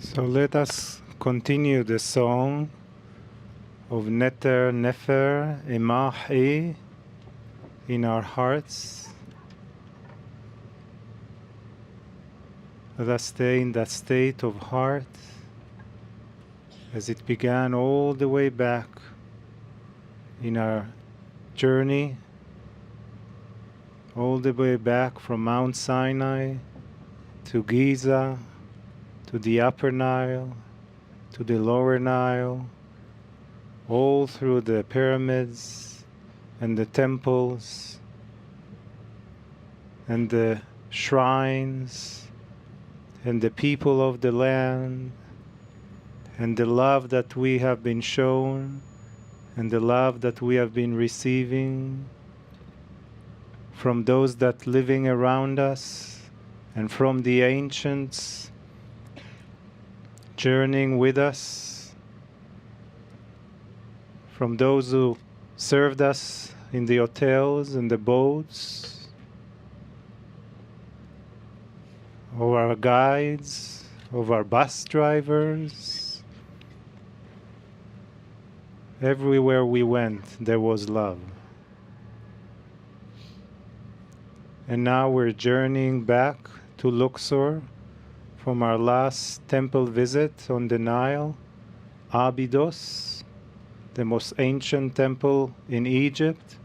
So let us continue the song of Neter Nefer Emahi in our hearts. Let us stay in that state of heart as it began all the way back in our journey, all the way back from Mount Sinai to Giza, to the Upper Nile, to the Lower Nile, all through the pyramids and the temples and the shrines and the people of the land and the love that we have been shown and the love that we have been receiving from those that living around us and from the ancients journeying with us, from those who served us in the hotels and the boats, of our guides, of our bus drivers. Everywhere we went, there was love. And now we're journeying back to Luxor from our last temple visit on the Nile, Abydos, the most ancient temple in Egypt,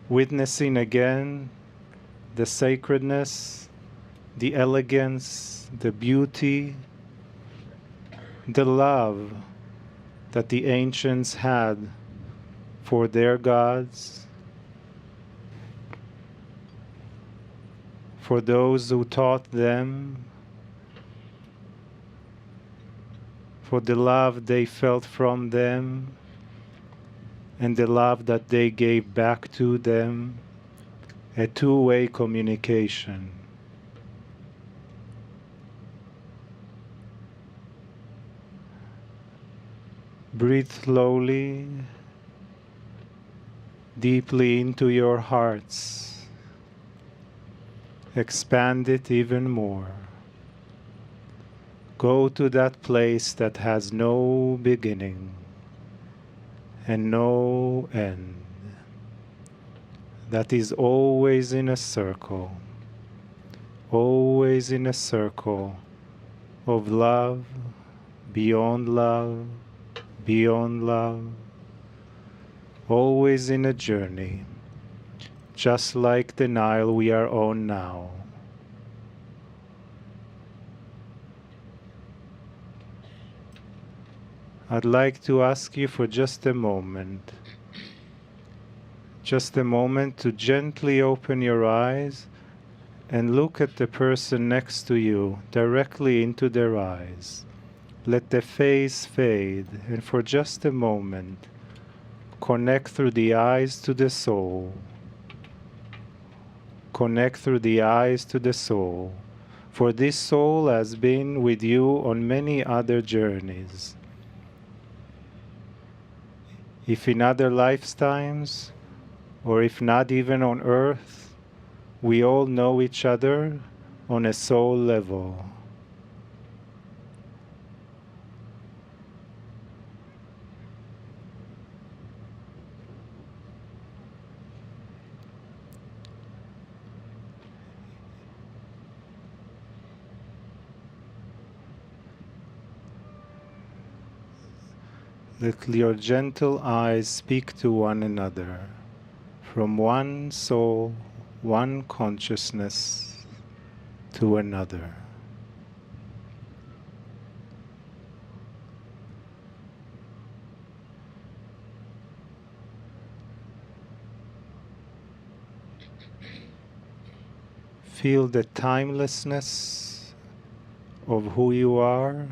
witnessing again the sacredness, the elegance, the beauty, the love that the ancients had for their gods, for those who taught them, for the love they felt from them, and the love that they gave back to them, a two-way communication. Breathe slowly, deeply into your hearts. Expand it even more. Go to that place that has no beginning and no end, that is always in a circle of love, beyond love, beyond love, always in a journey, just like the Nile we are on now. I'd like to ask you for just a moment to gently open your eyes and look at the person next to you directly into their eyes. Let the face fade, and for just a moment, connect through the eyes to the soul. Connect through the eyes to the soul, for this soul has been with you on many other journeys. If in other lifetimes, or if not even on earth, we all know each other on a soul level. Let your gentle eyes speak to one another, from one soul, one consciousness to another. Feel the timelessness of who you are.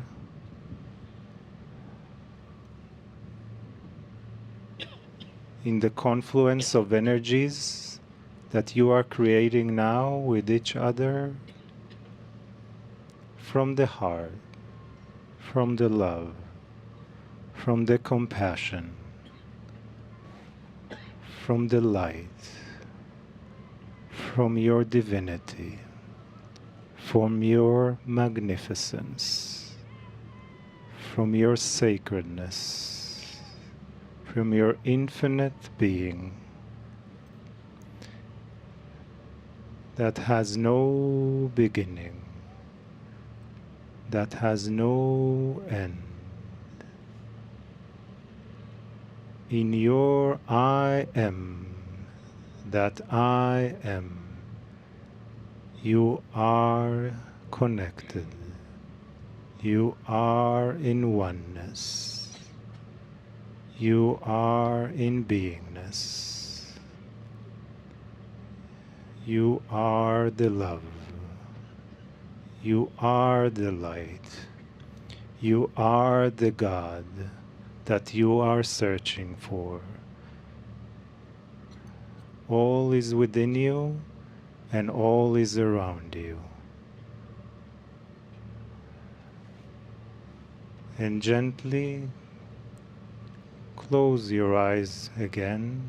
In the confluence of energies that you are creating now with each other, from the heart, from the love, from the compassion, from the light, from your divinity, from your magnificence, from your sacredness, from your infinite being that has no beginning, that has no end. In your I am, that I am, you are connected. You are in oneness. You are in beingness. You are the love. You are the light. You are the God that you are searching for. All is within you and all is around you. And gently close your eyes again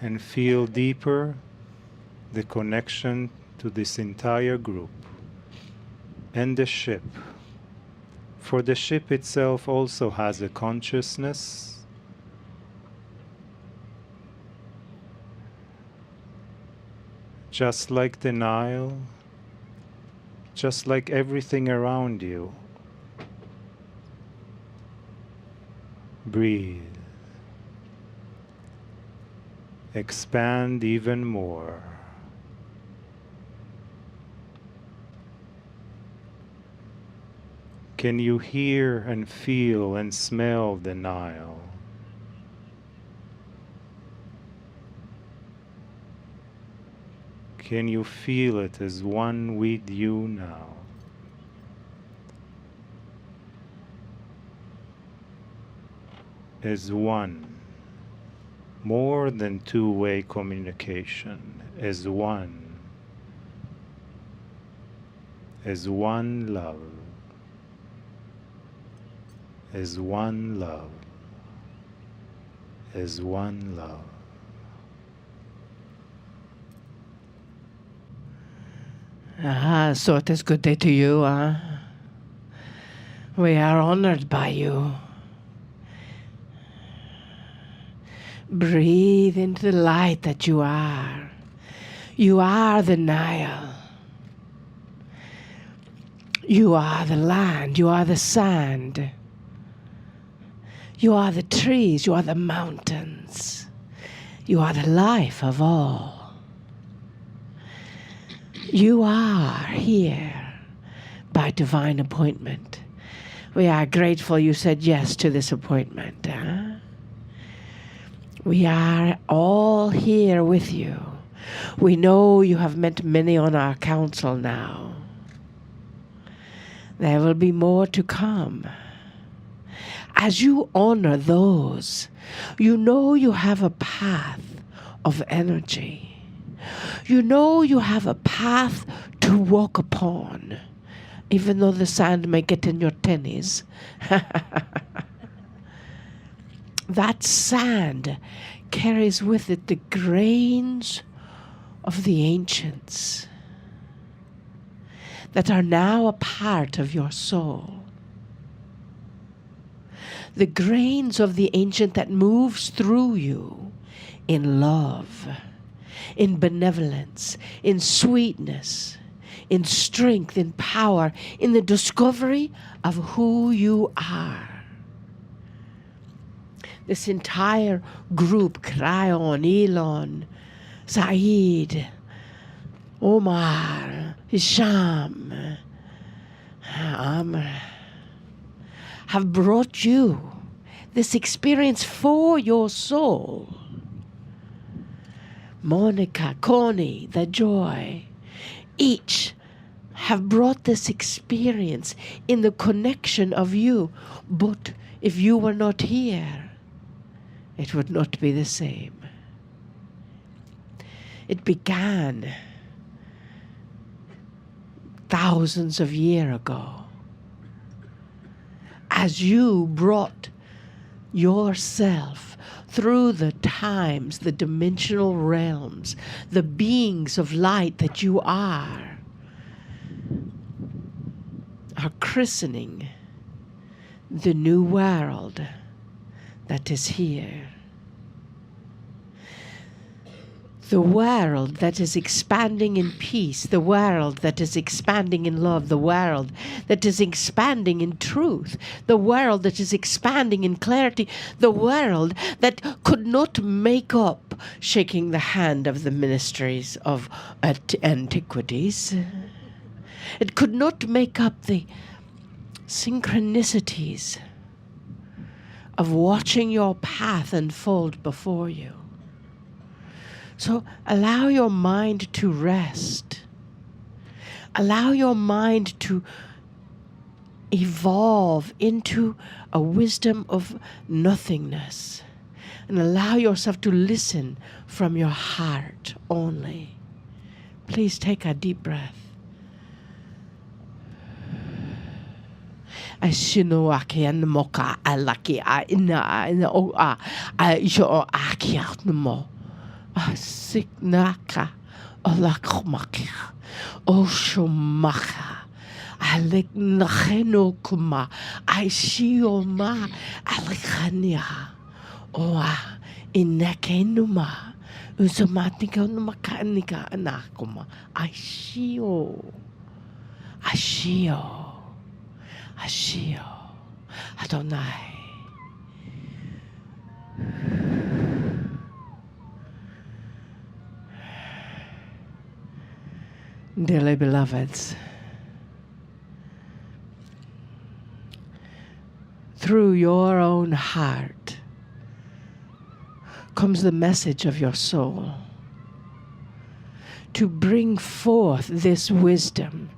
and feel deeper the connection to this entire group and the ship. For the ship itself also has a consciousness, just like the Nile, just like everything around you. Breathe. Expand even more. Can you hear and feel and smell the Nile? Can you feel it as one with you now? As one, more than two-way communication, as one love, as one love, as one love. So it is good day to you, huh? We are honored by you. Breathe into the light that you are. You are the Nile. You are the land. You are the sand. You are the trees. You are the mountains. You are the life of all. You are here by divine appointment. We are grateful you said yes to this appointment. Huh? We are all here with you. We know you have met many on our council now. There will be more to come. As you honor those, you know you have a path of energy. You know you have a path to walk upon, even though the sand may get in your tennies. That sand carries with it the grains of the ancients that are now a part of your soul. The grains of the ancient that moves through you in love, in benevolence, in sweetness, in strength, in power, in the discovery of who you are. This entire group, Kryon, Elon, Saeed, Omar, Hisham, Amr, have brought you this experience for your soul. Monica, Connie, the joy, each have brought this experience in the connection of you. But if you were not here, it would not be the same. It began thousands of years ago as you brought yourself through the times, the dimensional realms, the beings of light that you are christening the new world that is here. The world that is expanding in peace, the world that is expanding in love, the world that is expanding in truth, the world that is expanding in clarity, the world that could not make up shaking the hand of the ministries of antiquities. It could not make up the synchronicities of watching your path unfold before you. So allow your mind to rest. Allow your mind to evolve into a wisdom of nothingness. And allow yourself to listen from your heart only. Please take a deep breath. Ashinoaki and moka alaki ina o a isho akiat no Siknaka Olakmaka Oshomaka Alek Nacheno Kuma Aishioma Alekania Oa Inekenuma Usomatika Makanika Anakuma Ashio Adonai. Dearly beloveds, through your own heart comes the message of your soul to bring forth this wisdom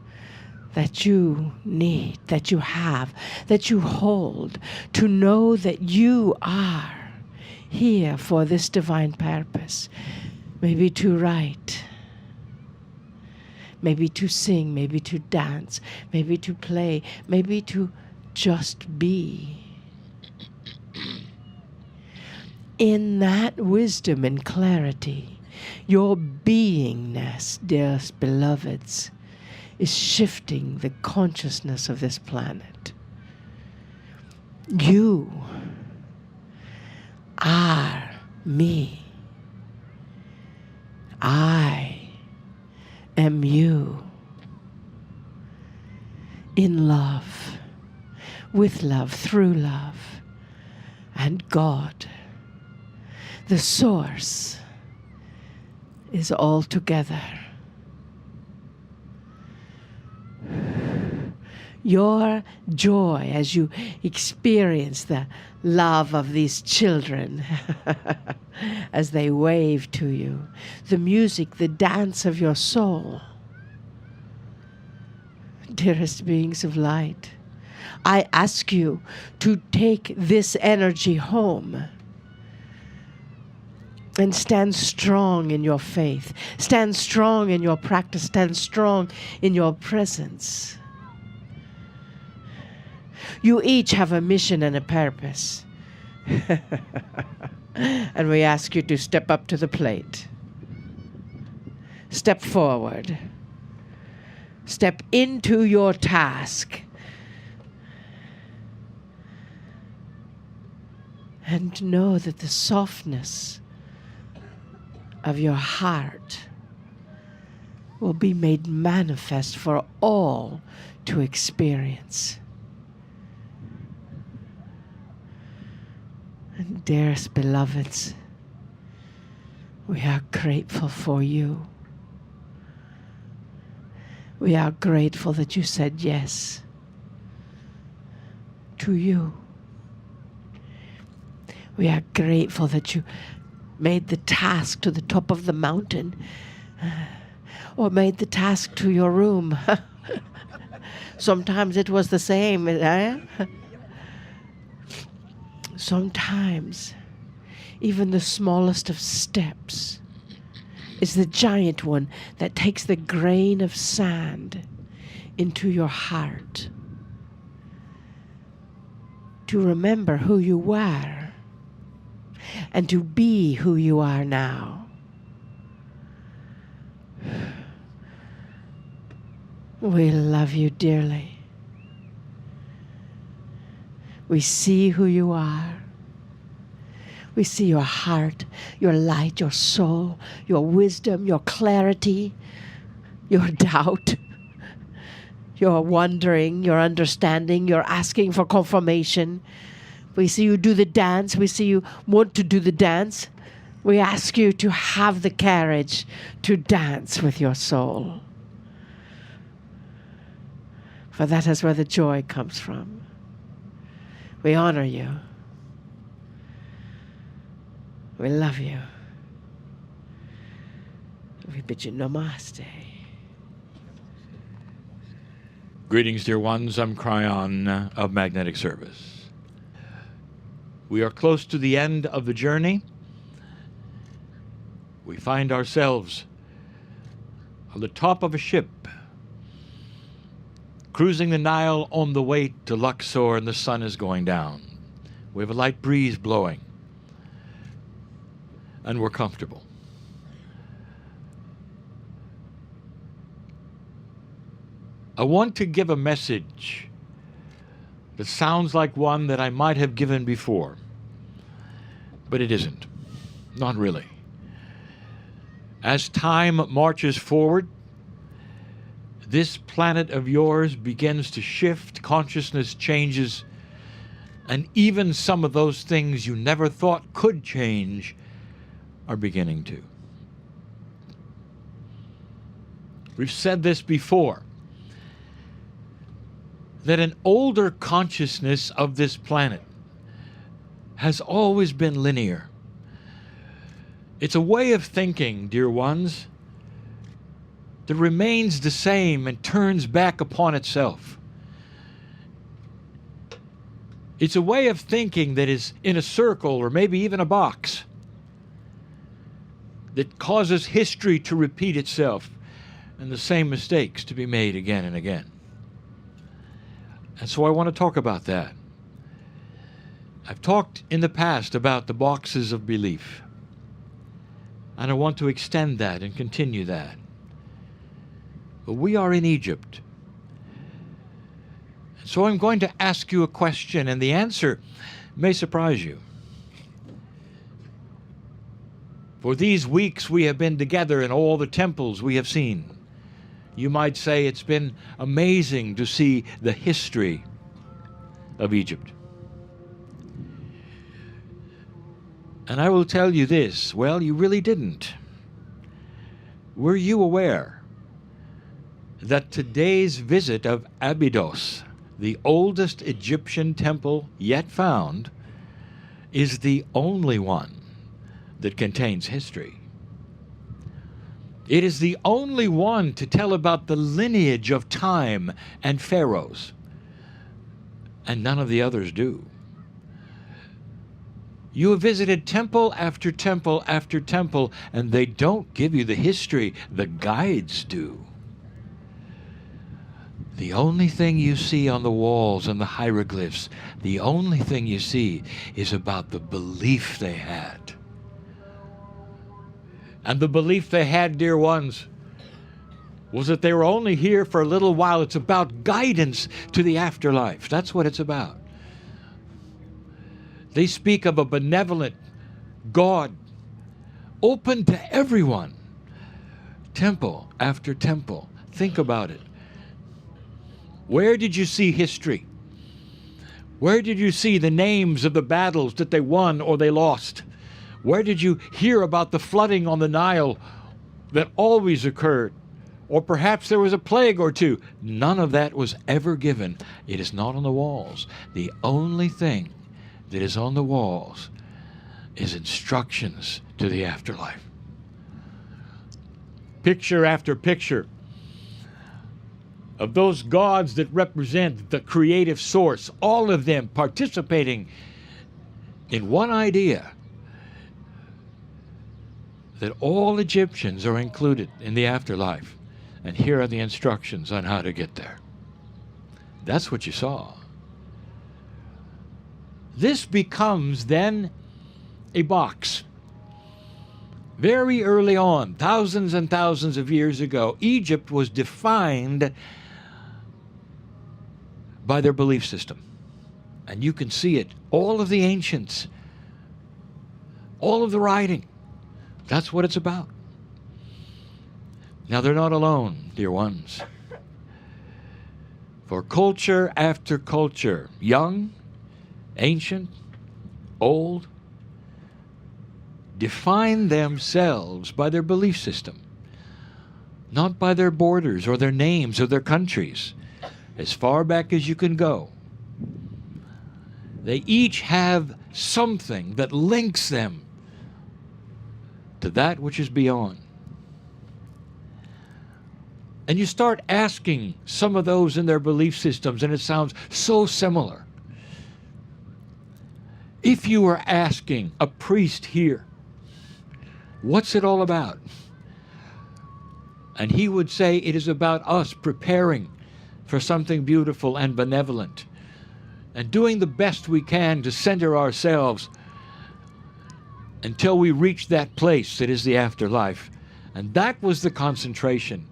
that you need, that you have, that you hold, to know that you are here for this divine purpose, maybe to write, maybe to sing, maybe to dance, maybe to play, maybe to just be. In that wisdom and clarity, your beingness, dearest beloveds, is shifting the consciousness of this planet. You are me. I am you. In love, with love, through love, and God, the source, is all together. Your joy as you experience the love of these children as they wave to you, the music, the dance of your soul. Dearest beings of light, I ask you to take this energy home and stand strong in your faith, stand strong in your practice, stand strong in your presence. You each have a mission and a purpose. And we ask you to step up to the plate. Step forward. Step into your task. And know that the softness of your heart will be made manifest for all to experience. And dearest beloveds, we are grateful for you. We are grateful that you said yes to you. We are grateful that you made the task to the top of the mountain or made the task to your room. Sometimes it was the same. Sometimes even the smallest of steps is the giant one that takes the grain of sand into your heart to remember who you were and to be who you are now. We love you dearly. We see who you are. We see your heart, your light, your soul, your wisdom, your clarity, your doubt, your wondering, your understanding, your asking for confirmation. We see you do the dance. We see you want to do the dance. We ask you to have the courage to dance with your soul. For that is where the joy comes from. We honor you. We love you. We bid you namaste. Greetings, dear ones. I'm Kryon of Magnetic Service. We are close to the end of the journey. We find ourselves on the top of a ship, cruising the Nile on the way to Luxor, and the sun is going down. We have a light breeze blowing, and we're comfortable. I want to give a message that sounds like one that I might have given before, but it isn't. Not really. As time marches forward, this planet of yours begins to shift, consciousness changes, and even some of those things you never thought could change are beginning to. We've said this before, that an older consciousness of this planet has always been linear. It's a way of thinking, dear ones, that remains the same and turns back upon itself. It's a way of thinking that is in a circle or maybe even a box, that causes history to repeat itself and the same mistakes to be made again and again. And so I want to talk about that. I've talked in the past about the boxes of belief, and I want to extend that and continue that. But we are in Egypt. And so I'm going to ask you a question, and the answer may surprise you. For these weeks we have been together in all the temples we have seen. You might say it's been amazing to see the history of Egypt. And I will tell you this, well, you really didn't. Were you aware that today's visit of Abydos, the oldest Egyptian temple yet found, is the only one that contains history? It is the only one to tell about the lineage of time and pharaohs, and none of the others do. You have visited temple after temple after temple, and they don't give you the history. The guides do. The only thing you see on the walls and the hieroglyphs, the only thing you see is about the belief they had. And the belief they had, dear ones, was that they were only here for a little while. It's about guidance to the afterlife. That's what it's about. They speak of a benevolent God open to everyone. Temple after temple. Think about it. Where did you see history? Where did you see the names of the battles that they won or they lost? Where did you hear about the flooding on the Nile that always occurred? Or perhaps there was a plague or two. None of that was ever given. It is not on the walls. The only thing that is on the walls is instructions to the afterlife. Picture after picture of those gods that represent the creative source, all of them participating in one idea, that all Egyptians are included in the afterlife, and here are the instructions on how to get there. That's what you saw. This becomes then a box. Very early on, thousands and thousands of years ago, Egypt was defined by their belief system. And you can see it. All of the ancients, all of the writing, that's what it's about. Now, they're not alone, dear ones. For culture after culture, young, ancient, old, define themselves by their belief system, not by their borders or their names or their countries. As far back as you can go, they each have something that links them to that which is beyond. And you start asking some of those in their belief systems, and it sounds so similar. If you were asking a priest here, what's it all about? And he would say, it is about us preparing for something beautiful and benevolent, and doing the best we can to center ourselves until we reach that place that is the afterlife. And that was the concentration.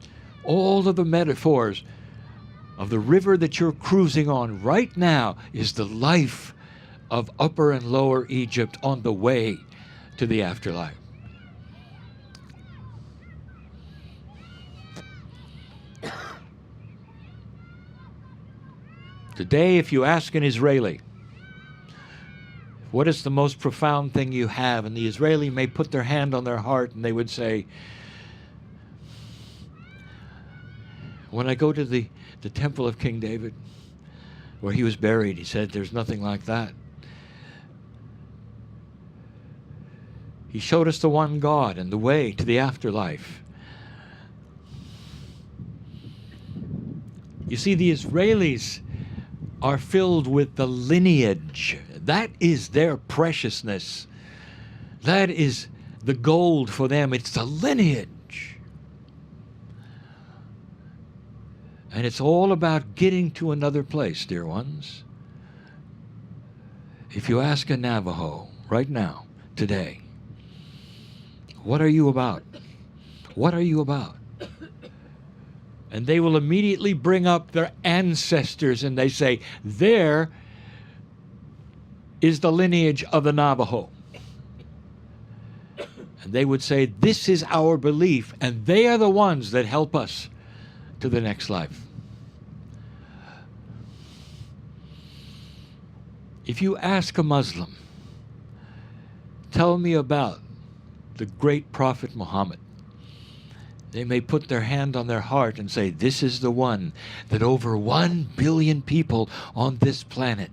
All of the metaphors of the river that you're cruising on right now is the life of Upper and Lower Egypt on the way to the afterlife. Today, if you ask an Israeli, what is the most profound thing you have? And the Israeli may put their hand on their heart and they would say, when I go to the temple of King David, where he was buried, he said, there's nothing like that. He showed us the one God and the way to the afterlife. You see, the Israelis are filled with the lineage. That is their preciousness. That is the gold for them. It's the lineage. And it's all about getting to another place, dear ones. If you ask a Navajo right now, today, what are you about? What are you about? And they will immediately bring up their ancestors and they say, there is the lineage of the Navajo. And they would say, this is our belief, and they are the ones that help us to the next life. If you ask a Muslim, tell me about the great Prophet Muhammad, they may put their hand on their heart and say, this is the one that over 1 billion people on this planet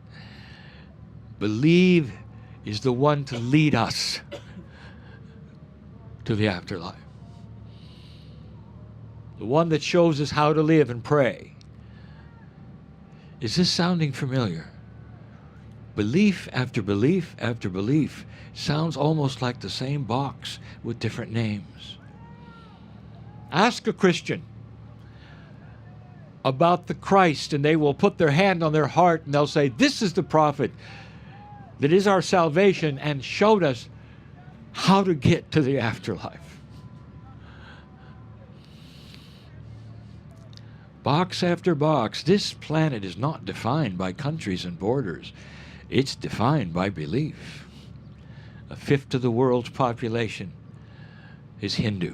believe is the one to lead us to the afterlife. The one that shows us how to live and pray. Is this sounding familiar? Belief after belief after belief sounds almost like the same box with different names. Ask a Christian about the Christ, and they will put their hand on their heart and they'll say, this is the prophet that is our salvation and showed us how to get to the afterlife. Box after box. This planet is not defined by countries and borders. It's defined by belief. 1/5 of the world's population is Hindu.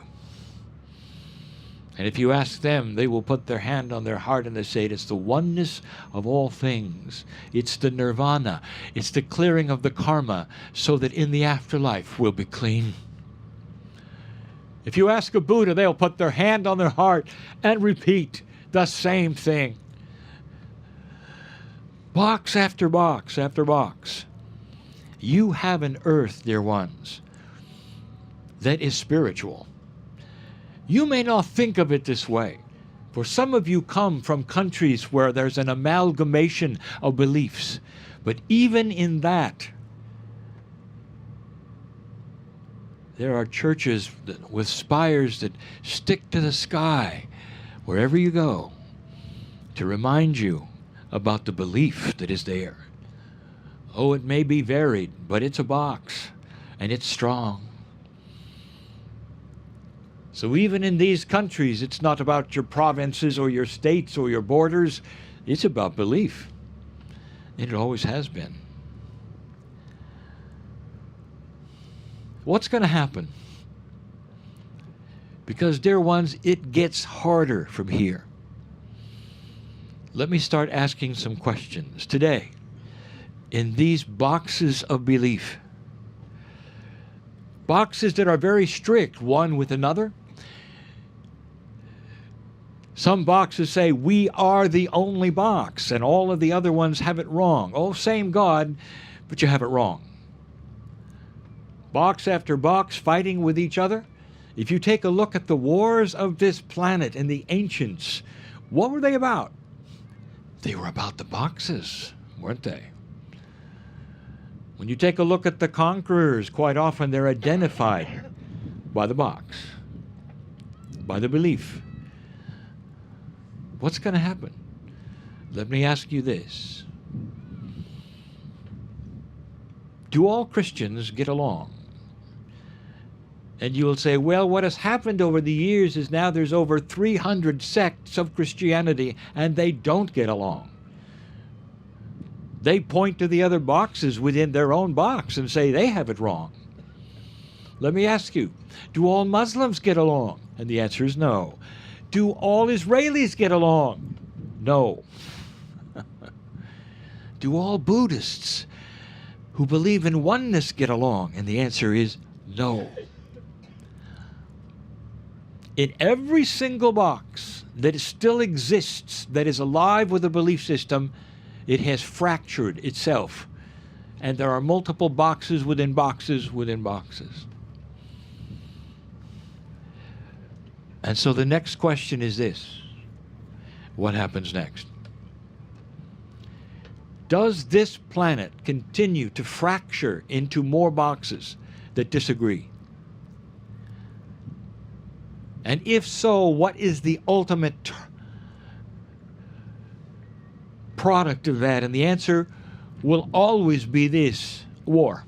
And if you ask them, they will put their hand on their heart and they say, it's the oneness of all things. It's the nirvana. It's the clearing of the karma so that in the afterlife we'll be clean. If you ask a Buddha, they'll put their hand on their heart and repeat the same thing. Box after box after box. You have an earth, dear ones, that is spiritual. You may not think of it this way, for some of you come from countries where there's an amalgamation of beliefs. But even in that, there are churches with spires that stick to the sky wherever you go to remind you about the belief that is there. Oh, it may be varied, but it's a box. and it's strong. So even in these countries, it's not about your provinces or your states or your borders. It's about belief. It always has been. What's going to happen? Because, dear ones, it gets harder from here. Let me start asking some questions today. In these boxes of belief, boxes that are very strict one with another. Some boxes say, we are the only box, and all of the other ones have it wrong. Oh, same God, but you have it wrong. Box after box fighting with each other. If you take a look at the wars of this planet and the ancients, what were they about? They were about the boxes, weren't they? When you take a look at the conquerors, quite often they're identified by the box, by the belief. What's going to happen? Let me ask you this. Do all Christians get along? And you will say, well, what has happened over the years is now there's over 300 sects of Christianity, and they don't get along. They point to the other boxes within their own box and say they have it wrong. Let me ask you, do all Muslims get along? And the answer is no. Do all Israelis get along? No. Do all Buddhists who believe in oneness get along? And the answer is no. In every single box that still exists, that is alive with a belief system, it has fractured itself. And there are multiple boxes within boxes within boxes. And so the next question is this. What happens next? Does this planet continue to fracture into more boxes that disagree? And if so, what is the ultimate product of that? And the answer will always be this: war.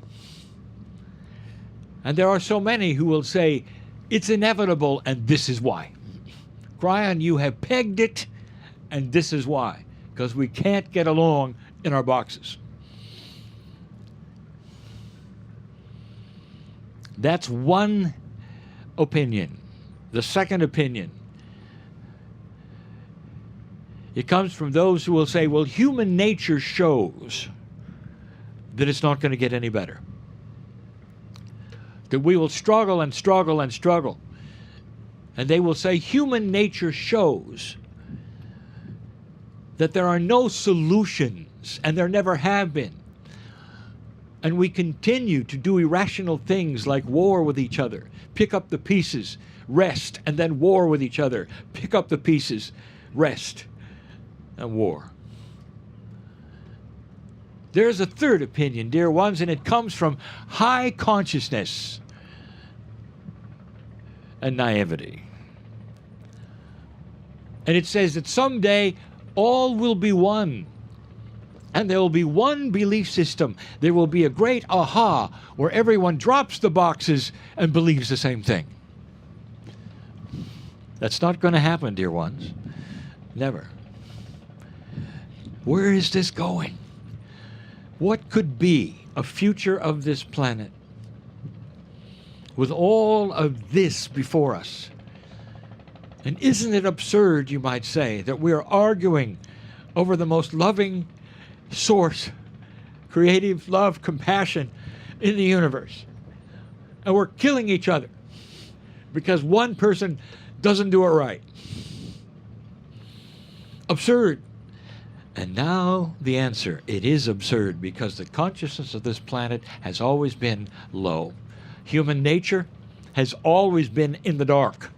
And there are so many who will say, it's inevitable, and this is why. Kryon, you have pegged it, and this is why. Because we can't get along in our boxes. That's one opinion. The second opinion, it comes from those who will say, well, human nature shows that it's not going to get any better. That we will struggle and struggle and struggle. And they will say human nature shows that there are no solutions, and there never have been. And we continue to do irrational things like war with each other, pick up the pieces, rest, and then war with each other, pick up the pieces, rest, and war. There's a third opinion, dear ones, and it comes from high consciousness and naivety. And it says that someday all will be one. And there will be one belief system. There will be a great aha where everyone drops the boxes and believes the same thing. That's not going to happen, dear ones. Never. Where is this going? What could be a future of this planet with all of this before us? And isn't it absurd, you might say, that we are arguing over the most loving source, creative love, compassion in the universe? And we're killing each other because one person doesn't do it right. Absurd. And now the answer, it is absurd because the consciousness of this planet has always been low. Human nature has always been in the dark.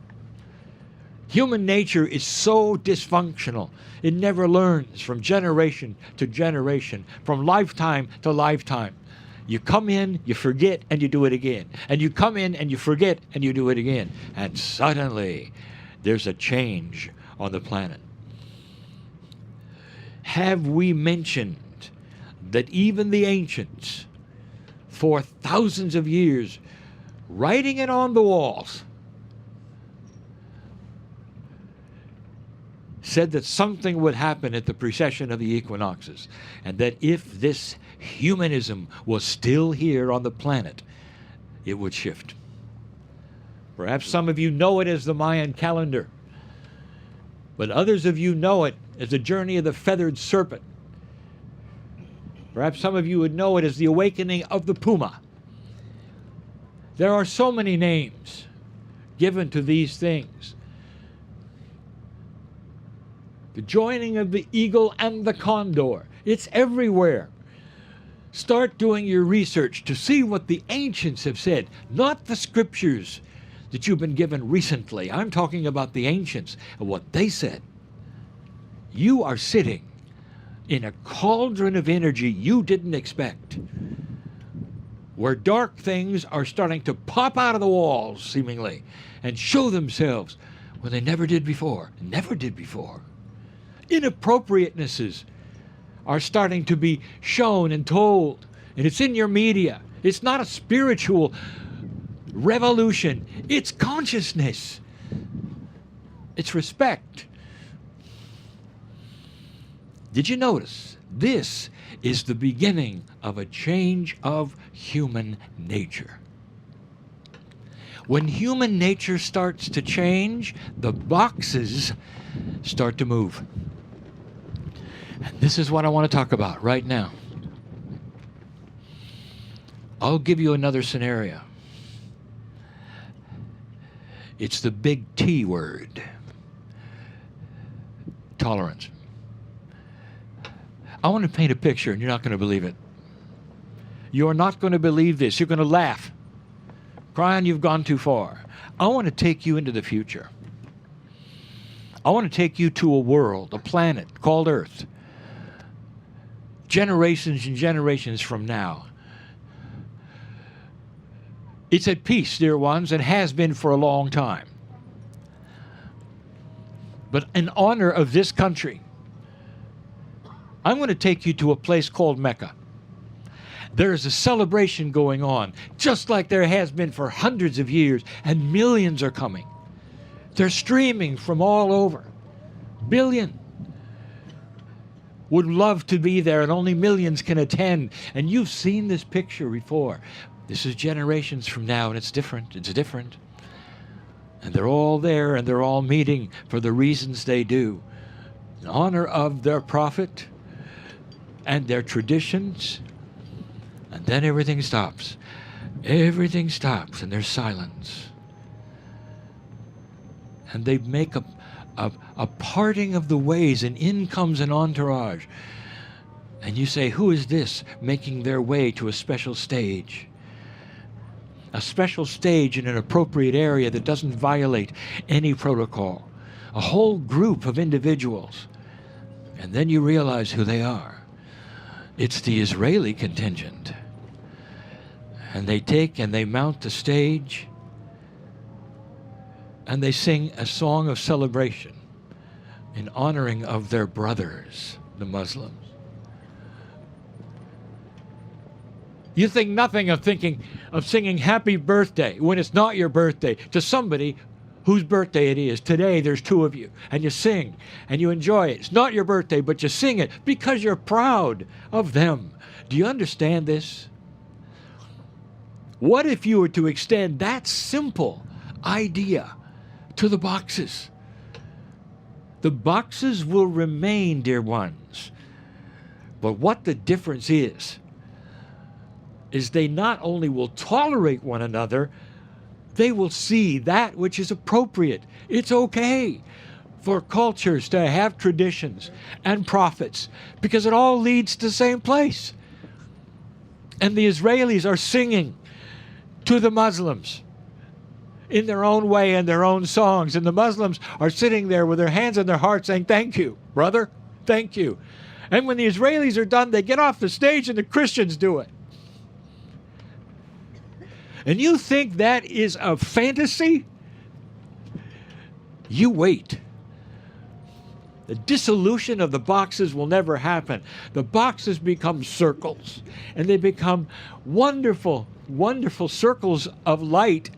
Human nature is so dysfunctional. It never learns from generation to generation, from lifetime to lifetime. You come in, you forget, and you do it again. And you come in and you forget, and you do it again. And suddenly, there's a change on the planet. Have we mentioned that even the ancients for thousands of years, writing it on the walls, said that something would happen at the precession of the equinoxes, and that if this humanism was still here on the planet, it would shift. Perhaps some of you know it as the Mayan calendar, but others of you know it as the journey of the feathered serpent. Perhaps some of you would know it as the awakening of the puma. There are so many names given to these things. The joining of the eagle and the condor. It's everywhere. Start doing your research to see what the ancients have said, not the scriptures that you've been given recently. I'm talking about the ancients and what they said. You are sitting in a cauldron of energy you didn't expect, where dark things are starting to pop out of the walls, seemingly, and show themselves when they never did before. Never did before. Inappropriatenesses are starting to be shown and told, and it's in your media. It's not a spiritual revolution. It's consciousness. It's respect. Did you notice? This is the beginning of a change of human nature. When human nature starts to change, the boxes start to move. And this is what I want to talk about right now. I'll give you another scenario. It's the big T word. Tolerance. I want to paint a picture, and you're not going to believe it. You're not going to believe this. You're going to laugh. Kryon, you've gone too far. I want to take you into the future. I want to take you to a world, a planet called Earth. Generations and generations from now. It's at peace, dear ones, and has been for a long time. But in honor of this country, I'm going to take you to a place called Mecca. There is a celebration going on, just like there has been for hundreds of years, and millions are coming. They're streaming from all over. Billion would love to be there, and only millions can attend. And you've seen this picture before. This is generations from now, and it's different. It's different. And they're all there, and they're all meeting for the reasons they do. In honor of their prophet and their traditions. And then everything stops. Everything stops, and there's silence. And they make a parting of the ways, and in comes an entourage. And you say, who is this making their way to a special stage? A special stage in an appropriate area that doesn't violate any protocol. A whole group of individuals. And then you realize who they are. It's the Israeli contingent. And they take and they mount the stage, and they sing a song of celebration in honoring of their brothers, the Muslims. You think nothing of singing happy birthday when it's not your birthday to somebody whose birthday it is. Today there's two of you, and you sing and you enjoy it. It's not your birthday, but you sing it because you're proud of them. Do you understand this? What if you were to extend that simple idea to the boxes? The boxes will remain, dear ones. But what the difference is they not only will tolerate one another, they will see that which is appropriate. It's okay for cultures to have traditions and prophets because it all leads to the same place. And the Israelis are singing to the Muslims in their own way and their own songs. And the Muslims are sitting there with their hands on their hearts saying, thank you, brother, thank you. And when the Israelis are done, they get off the stage and the Christians do it. And you think that is a fantasy? You wait. The dissolution of the boxes will never happen. The boxes become circles, and they become wonderful, wonderful circles of light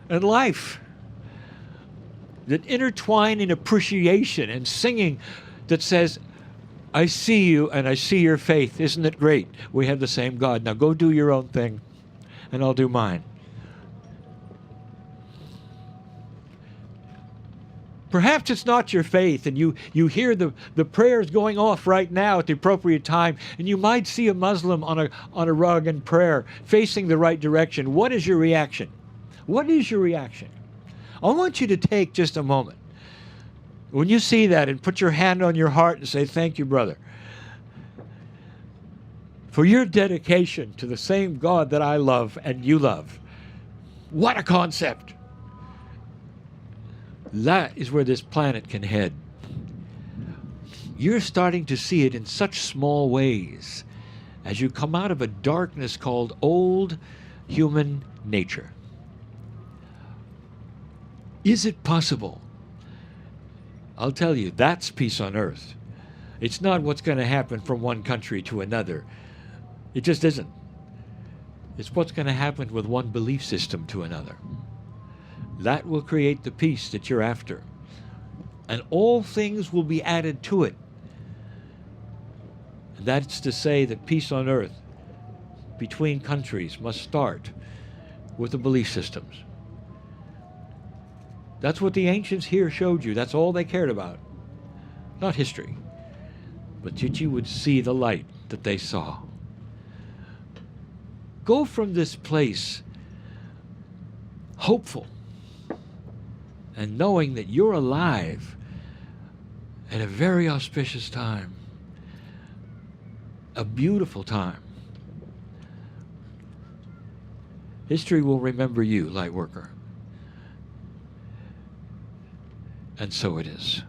and life that intertwine in appreciation and singing that says, I see you and I see your faith. Isn't it great? We have the same God. Now go do your own thing, and I'll do mine. Perhaps it's not your faith, and you hear the prayers going off right now at the appropriate time, and you might see a Muslim on a rug in prayer facing the right direction. What is your reaction? What is your reaction? I want you to take just a moment when you see that and put your hand on your heart and say, thank you, brother, for your dedication to the same God that I love and you love. What a concept! That is where this planet can head. You're starting to see it in such small ways as you come out of a darkness called old human nature. Is it possible? I'll tell you, that's peace on earth. It's not what's going to happen from one country to another. It just isn't. It's what's going to happen with one belief system to another. That will create the peace that you're after. And all things will be added to it. And that's to say that peace on earth between countries must start with the belief systems. That's what the ancients here showed you. That's all they cared about. Not history, but that you would see the light that they saw. Go from this place hopeful and knowing that you're alive at a very auspicious time, a beautiful time. History will remember you, light worker. And so it is.